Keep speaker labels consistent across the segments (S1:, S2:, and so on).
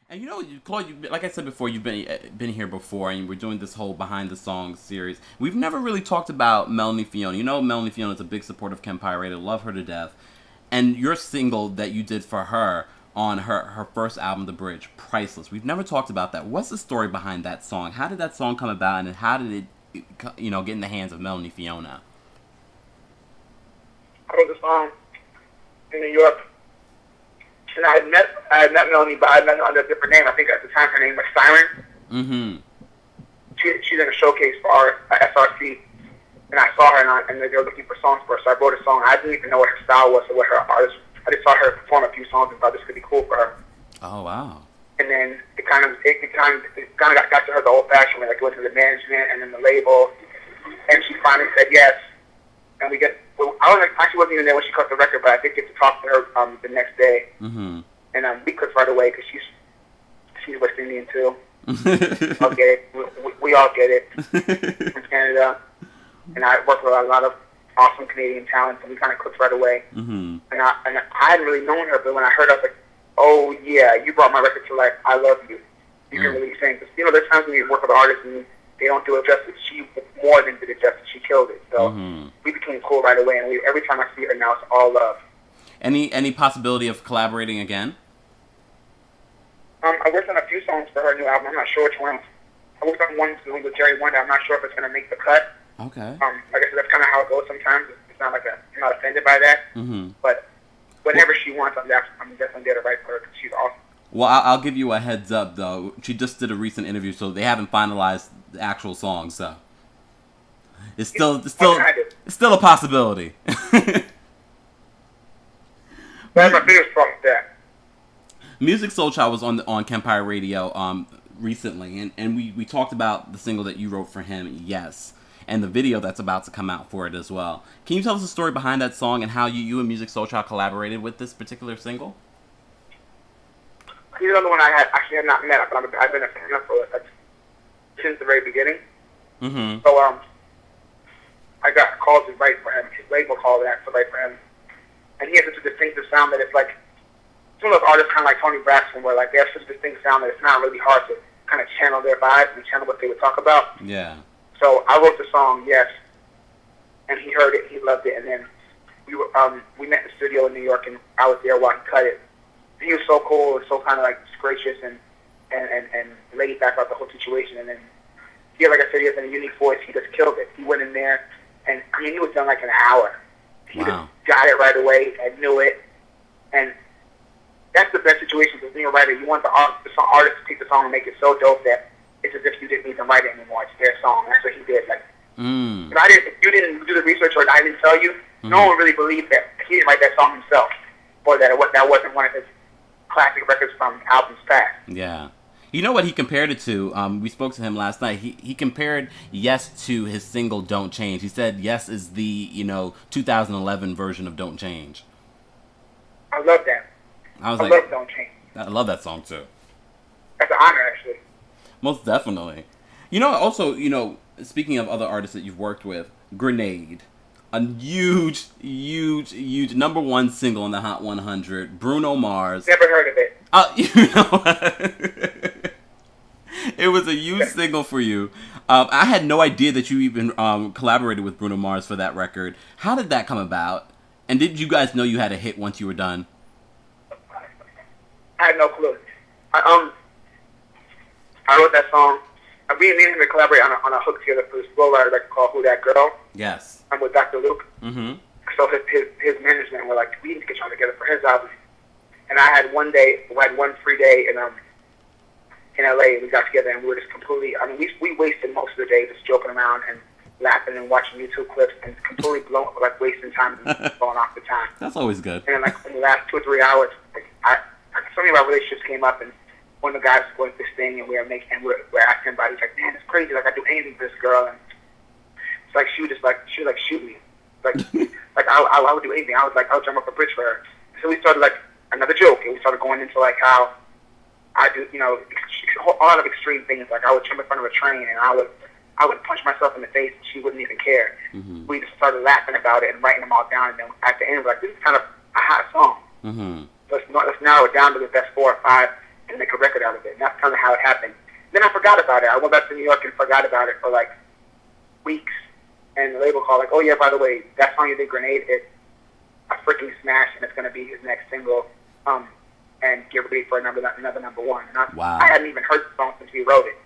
S1: And Claude, like I said before, you've been here before, and we're doing this whole behind the songs series. We've never really talked about Melanie Fiona. Melanie Fiona is a big supporter of Kempire Radio. Love her to death. And your single that you did for her on her first album, The Bridge, priceless. We've never talked about that. What's the story behind that song? How did that song come about, and how did it, get in the hands of Melanie Fiona?
S2: I wrote the song in New York. And I had met Melanie, but I had met her under a different name. I think at the time her name was Siren.
S1: Mm-hmm.
S2: She's in a showcase for our SRC, and I saw her, and they were looking for songs for her. So I wrote a song. I didn't even know what her style was or what her artist. I just saw her perform a few songs and thought this could be cool for her.
S1: Oh wow!
S2: And then it kind of got to her the old-fashioned way. Like, went to the management and then the label, and she finally said yes. And we get. Well, actually wasn't even there when she cut the record, but I did get to talk to her the next day.
S1: Mm-hmm.
S2: And we clicked right away because she's West Indian too. I'll get it. We all get it from Canada. And I work with a lot of awesome Canadian talent, and we kind of clicked right away.
S1: Mm-hmm.
S2: And I hadn't really known her, but when I heard her, I was like, oh yeah, you brought my record to life. I love you. You can really sing. Because, there's times when you work with artists and they don't do it justice. She more than did it justice. She killed it. So we became cool right away. And every time I see her now, it's all love.
S1: Any possibility of collaborating again?
S2: I worked on a few songs for her new album. I'm not sure which ones. I worked on one with Jerry Wonder. I'm not sure if it's going to make the cut.
S1: Okay.
S2: Like I said, that's kind of how it goes sometimes. It's not like I'm not offended by that.
S1: Mm-hmm.
S2: But whenever she wants, I'm definitely there to write for her because she's awesome.
S1: Well, I'll give you a heads up, though. She just did a recent interview, so they haven't finalized the actual song, so it's still a possibility.
S2: That's my biggest problem with that.
S1: Musiq Soulchild was on Kempire Radio recently, and we talked about the single that you wrote for him, Yes, and the video that's about to come out for it as well. Can you tell us the story behind that song and how you and Musiq Soulchild collaborated with this particular single?
S2: He's another one I had not met, but I've been a fan of for since the very beginning.
S1: Mm-hmm.
S2: So I got called to write for him. His label called and asked to write for him, and he has such a distinctive sound that it's like some of those artists, kind of like Tony Braxton, where like they have such a distinct sound that it's not really hard to kind of channel their vibes and channel what they would talk about.
S1: Yeah.
S2: So I wrote the song Yes, and he heard it, he loved it, and then we met in the studio in New York, and I was there while he cut it. He was so cool and so kind of like gracious and laid back about the whole situation. And then like I said, he has a unique voice. He just killed it. He went in there, and he was done like an hour. He just got it right away and knew it. And that's the best situation for being a writer. You want the artist to take the song and make it so dope that it's as if you didn't even write it anymore. It's their song. That's what he did. Like, if you didn't do the research or I didn't tell you, no one really believed that he didn't write that song himself, or that wasn't one of his classic records from albums past.
S1: Yeah. You know what he compared it to? We spoke to him last night. He compared Yes to his single Don't Change. He said Yes is the, 2011 version of Don't Change.
S2: I love that. I love Don't Change.
S1: I love that song too.
S2: That's an honor, actually.
S1: Most definitely. Also, speaking of other artists that you've worked with, Grenade. A huge number one single in the Hot 100. Bruno Mars.
S2: Never heard of
S1: it. It was a huge single for you. I had no idea that you even collaborated with Bruno Mars for that record. How did that come about? And did you guys know you had a hit once you were done?
S2: I had no clue. I wrote that song. We and him to collaborate on a hook together for this songwriter record called Who That Girl.
S1: Yes.
S2: I'm with Dr. Luke.
S1: Mm-hmm.
S2: So his management were like, we need to get y'all together for his album. And I had one free day in LA. We got together and we were just completely, we wasted most of the day just joking around and laughing and watching YouTube clips and completely wasting time and blowing off the time.
S1: That's always good.
S2: And then in the last 2 or 3 hours, something about relationships came up, and one of the guys was going through this thing, and we're asking about it. He's like, man, it's crazy. Like, I'd do anything for this girl. And it's like, she would shoot me. I would do anything. I would jump off a bridge for her. So we started, another joke, and we started going into, how I do, a lot of extreme things. Like, I would jump in front of a train, and I would punch myself in the face, and she wouldn't even care.
S1: Mm-hmm.
S2: We just started laughing about it and writing them all down, and then at the end, we're like, this is kind of a hot song.
S1: Mm-hmm.
S2: Let's narrow it down to the best 4 or 5 and make a record out of it. And that's kind of how it happened. Then I forgot about it. I went back to New York and forgot about it for like weeks. And the label called like, oh yeah, by the way, that song you did, Grenade, it's a freaking smash, and it's going to be his next single. And get ready for another number one. And I hadn't even heard the song since he wrote it.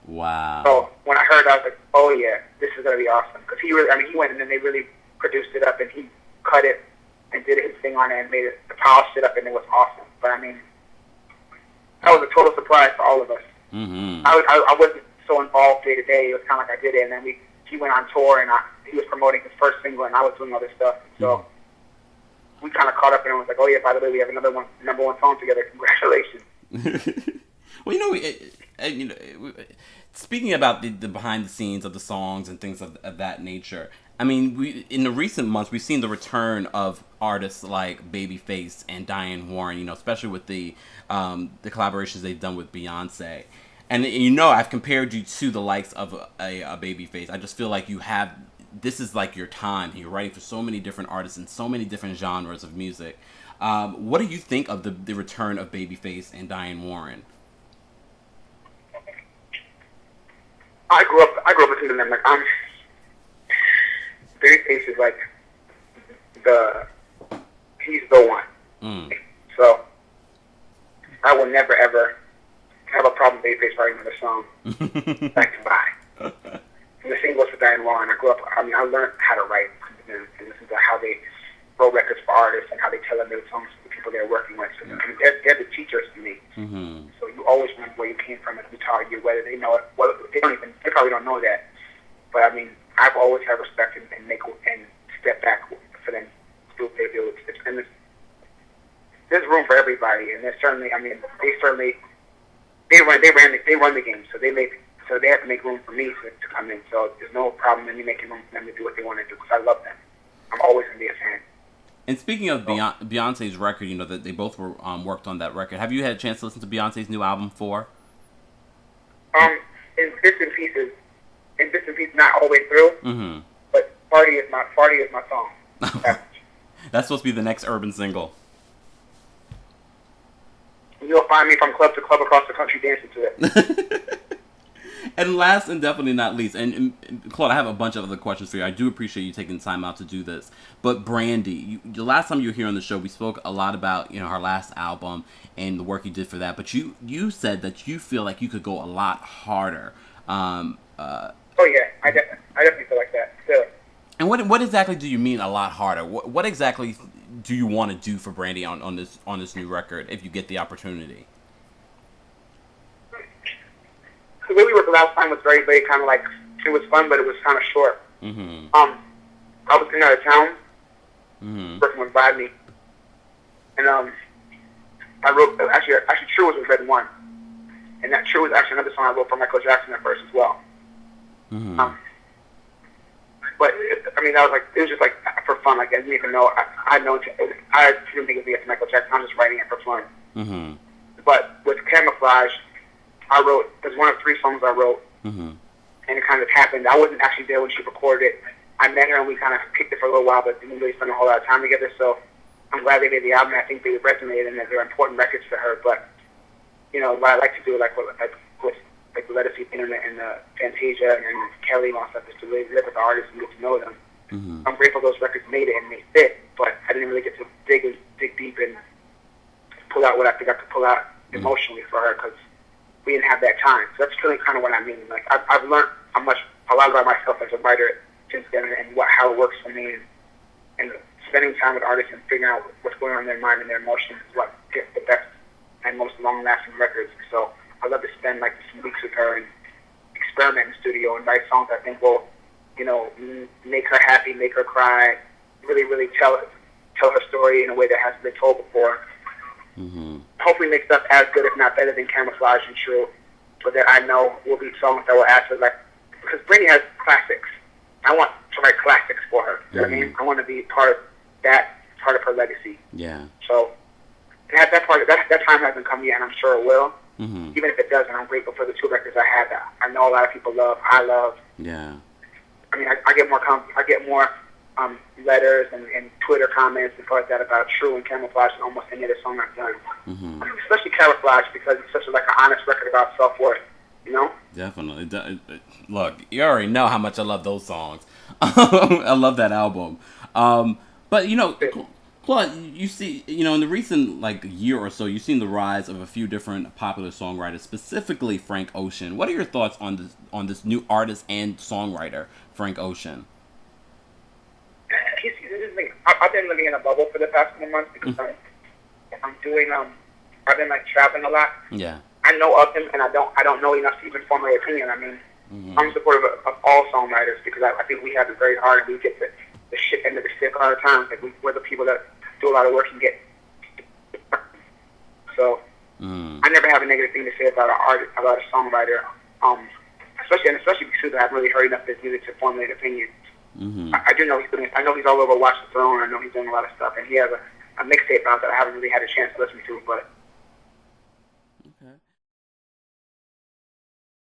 S1: Wow.
S2: So when I heard it, I was like, oh yeah, this is going to be awesome. Because he went and then they really produced it up, and he cut it and did his thing on it and made it, polished it up, and it was awesome. But I mean, that was a total surprise for all of us.
S1: Mm-hmm.
S2: I wasn't so involved day to day. It was kind of like I did it, and then he went on tour, and he was promoting his first single, and I was doing other stuff. So we kind of caught up, and it was like, oh yeah, by the way, we have another number one song together. Congratulations.
S1: Well, speaking about the behind the scenes of the songs and things of that nature, I mean, in the recent months, we've seen the return of artists like Babyface and Diane Warren, especially with the collaborations they've done with Beyonce. And I've compared you to the likes of a Babyface. I just feel like this is like your time. You're writing for so many different artists and so many different genres of music. What do you think of the return of Babyface and Diane Warren?
S2: I grew up listening to them. Like, Babyface is like he's the one.
S1: Mm.
S2: So I will never ever have a problem with Babyface writing another song back to back. And the same goes for Diane Warren. I learned how to write and listen to how they wrote records for artists and how they tell them their songs to the people they're working with. So, I mean, they're the teachers to me.
S1: Mm-hmm.
S2: So you always remember where you came from and who taught you, whether they know it. Well, they probably don't know that. But I mean, I've always had respect and step back for them to do what they do. And there's room for everybody, and there's certainly, they run the game, so they have to make room for me to come in. So there's no problem in me making room for them to do what they want to do, because I love them. I'm always going to be a fan.
S1: And speaking of Beyonce's record, that they both were worked on that record. Have you had a chance to listen to Beyonce's new album, 4?
S2: In bits and pieces, not all the way through.
S1: Mm-hmm.
S2: But Party is my song.
S1: That's supposed to be the next urban single.
S2: You'll find me from club to club across the country dancing to it.
S1: And last and definitely not least, and Claude, I have a bunch of other questions for you. I do appreciate you taking time out to do this. But Brandy, the last time you were here on the show, we spoke a lot about her last album and the work you did for that. But you said that you feel like you could go a lot harder.
S2: Oh yeah, I definitely feel like that still.
S1: And what exactly do you mean a lot harder? What exactly do you want to do for Brandy on this new record if you get the opportunity?
S2: The way we worked last time was very, very kind of like, it was fun, but it was kind of short.
S1: Mm-hmm.
S2: I was in out of town,
S1: mm-hmm.
S2: working with Rodney, and I wrote, actually True was Red One, and that True was actually another song I wrote for Michael Jackson at first as well.
S1: Mm-hmm.
S2: But that was like, it was just like for fun. Like, I didn't even know, I didn't think it'd be for Michael Jackson. I was just writing it for fun.
S1: Mm-hmm.
S2: But with Camouflage, there's one of 3 songs I wrote,
S1: mm-hmm.
S2: and it kind of happened. I wasn't actually there when she recorded it. I met her and we kind of kicked it for a little while, but didn't really spend a whole lot of time together. So I'm glad they made the album. I think they resonated and that they're important records for her. But what I like to do, like the Let Us See Internet and the Fantasia and Kelly and all stuff, is to really live with the artists and get to know them.
S1: Mm-hmm.
S2: I'm grateful those records made it and they fit, but I didn't really get to dig deep and pull out what I think I could pull out emotionally for her, because we didn't have that time. So that's really kind of what I mean. Like, I've learned a lot about myself as a writer since then, and how it works for me, and spending time with artists and figuring out what's going on in their mind and their emotions is what gets the best and most long-lasting records. So I love to spend like some weeks with her and experiment in the studio and write songs I think will, make her happy, make her cry, really, really tell her story in a way that hasn't been told before.
S1: Mm-hmm.
S2: Hopefully make stuff as good, if not better, than Camouflage and True, but that I know will be songs that will add to, like, because Britney has classics. I want to write classics for her. You know what I mean? I want to be part of her legacy.
S1: Yeah.
S2: So that time hasn't come yet, and I'm sure it will.
S1: Mm-hmm.
S2: Even if it doesn't, I'm grateful for the 2 records I have that I know a lot of people love. I love.
S1: Yeah.
S2: I get more letters and Twitter comments and stuff like that about True and Camouflage and almost any other song I've done.
S1: Mm-hmm.
S2: Especially Camouflage because it's such like an honest record about self-worth, you know?
S1: Definitely. Look, you already know how much I love those songs. I love that album. But, you know, Claude, you see, you know, in the recent, year or so, you've seen the rise of a few different popular songwriters, specifically Frank Ocean. What are your thoughts on this new artist and songwriter, Frank Ocean?
S2: I've been living in a bubble for the past couple months because I'm doing, I've been, traveling a lot.
S1: Yeah.
S2: I know of him, and I don't know enough to even form my opinion. I mean, I'm supportive of all songwriters because I think we have it very hard and we get the shit end of the stick a lot of times. We're the people that do a lot of work and get. So I never have a negative thing to say about an artist, about a songwriter, especially because I haven't really heard enough of his music to formulate an opinion.
S1: Mm-hmm.
S2: I do know I know he's all over Watch the Throne. I know he's doing a lot of stuff, and he has a mixtape out that I haven't really had a chance to listen to, but